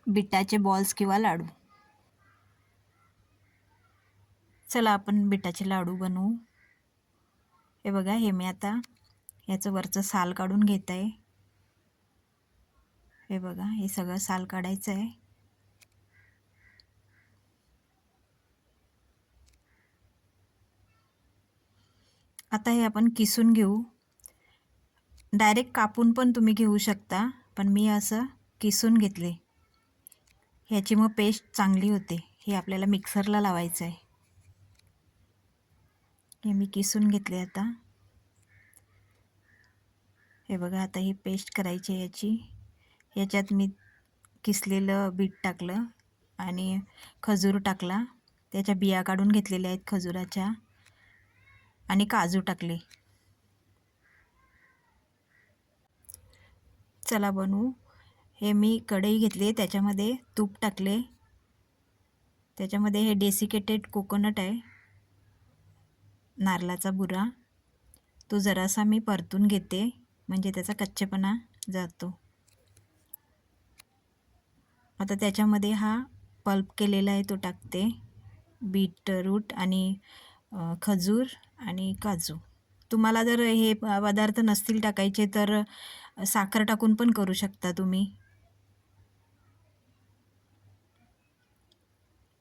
बिटाचे balls किंवा लाडू. चला आपण बिटाचे लाडू बनवू. हे बघा, हे मी आता याचं वरचं साल काढून घेत आहे. हे बघा, हे सगळं साल काढायचं आहे. आता हे आपण किसून घेऊ. डायरेक्ट कापून पण तुम्ही घेऊ शकता, पण मी असं किसून घेतले. ह्याची मग पेस्ट चांगली होते. हे आपल्याला मिक्सरला लावायचं आहे. हे मी किसून घेतले आता. हे बघा, आता ही पेस्ट करायची आहे याची. याच्यात मी किसलेलं बीट टाकलं आणि खजूर टाकला. त्याच्या बिया काढून घेतलेल्या आहेत खजुराच्या, आणि काजू टाकले. चला बनवू. हे मी कढई घेतली, त्याच्यामध्ये तूप टाकले. त्याच्यामध्ये हे डेसिकेटेड कोकोनट आहे, नारळाचा बुरा. तो जरासा मी परतून घेते, म्हणजे त्याचा कच्चेपणा जातो. आता त्याच्यामध्ये हा पल्प केलेला आहे तो टाकते, बीटरूट आणि खजूर आणि काजू. तुम्हाला जर हे पदार्थ नसतील टाकायचे तर साखर टाकून पण करू शकता तुम्ही.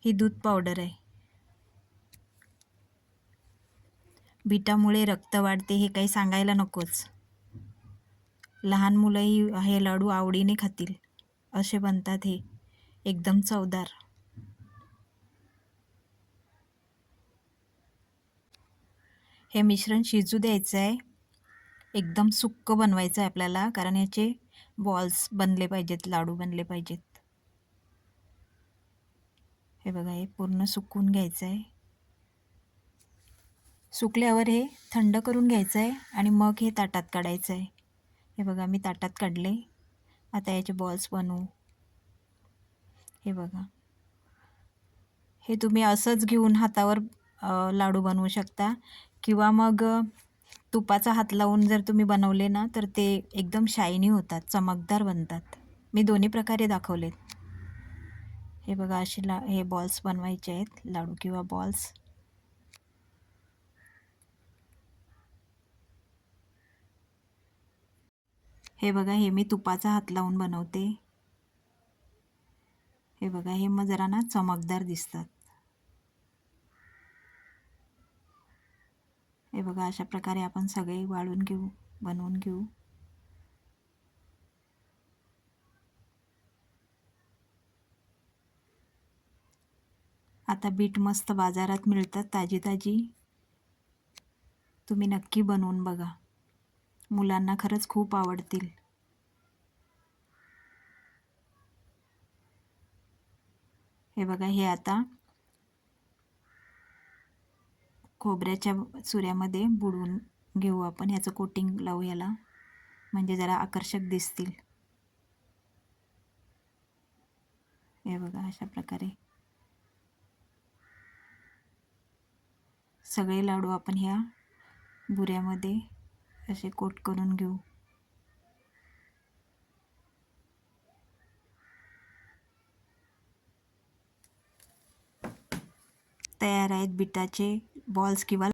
ही दूध पावडर आहे. बीटामुळे रक्त वाढते हे काही सांगायला नकोच. लहान मुलंही हे लाडू आवडीने खातील असे बनतात हे, एकदम चवदार. हे मिश्रण शिजू द्यायचं आहे. एकदम सुक्क बनवायचं आहे आपल्याला, कारण याचे बॉल्स बनले पाहिजेत, लाडू बनले पाहिजेत. हे बघा, हे पूर्ण सुकून घ्यायचं आहे. सुकल्यावर हे थंड करून घ्यायचं आहे आणि मग हे ताटात काढायचं आहे. हे बघा, मी ताटात काढले. आता याचे बॉल्स बनवू. हे बघा, हे तुम्ही असंच घेऊन हातावर लाडू बनवू शकता, किंवा मग तुपाचा हात लावून जर तुम्ही बनवले ना तर ते एकदम शायनी होतात, चमकदार बनतात. मी दोन्ही प्रकारे दाखवलेत. हे बघा, असे हे बॉल्स बनवायचे आहेत, लाडू किंवा बॉल्स. हे बघा, हे मी तुपाचा हात लावून बनवते. हे बघा, हे मग जरा ना चमकदार दिसतात. हे बघा, अशा प्रकारे आपण सगळे वाळून घेऊ, बनवून घेऊ. आता बीट मस्त बाजारात मिळतात ताजी ताजी. तुम्ही नक्की बनवून बघा, मुलांना खरंच खूप आवडतील. हे बघा, हे आता खोबऱ्याच्या चुऱ्यामध्ये बुडवून घेऊ आपण. ह्याचं कोटिंग लावू याला, म्हणजे जरा आकर्षक दिसतील. हे बघा, अशा प्रकारे सगळे लाडू आपण ह्या बुऱ्यामध्ये असे कोट करून घेऊ. तयार आहेत बिटाचे बॉल्स किंवा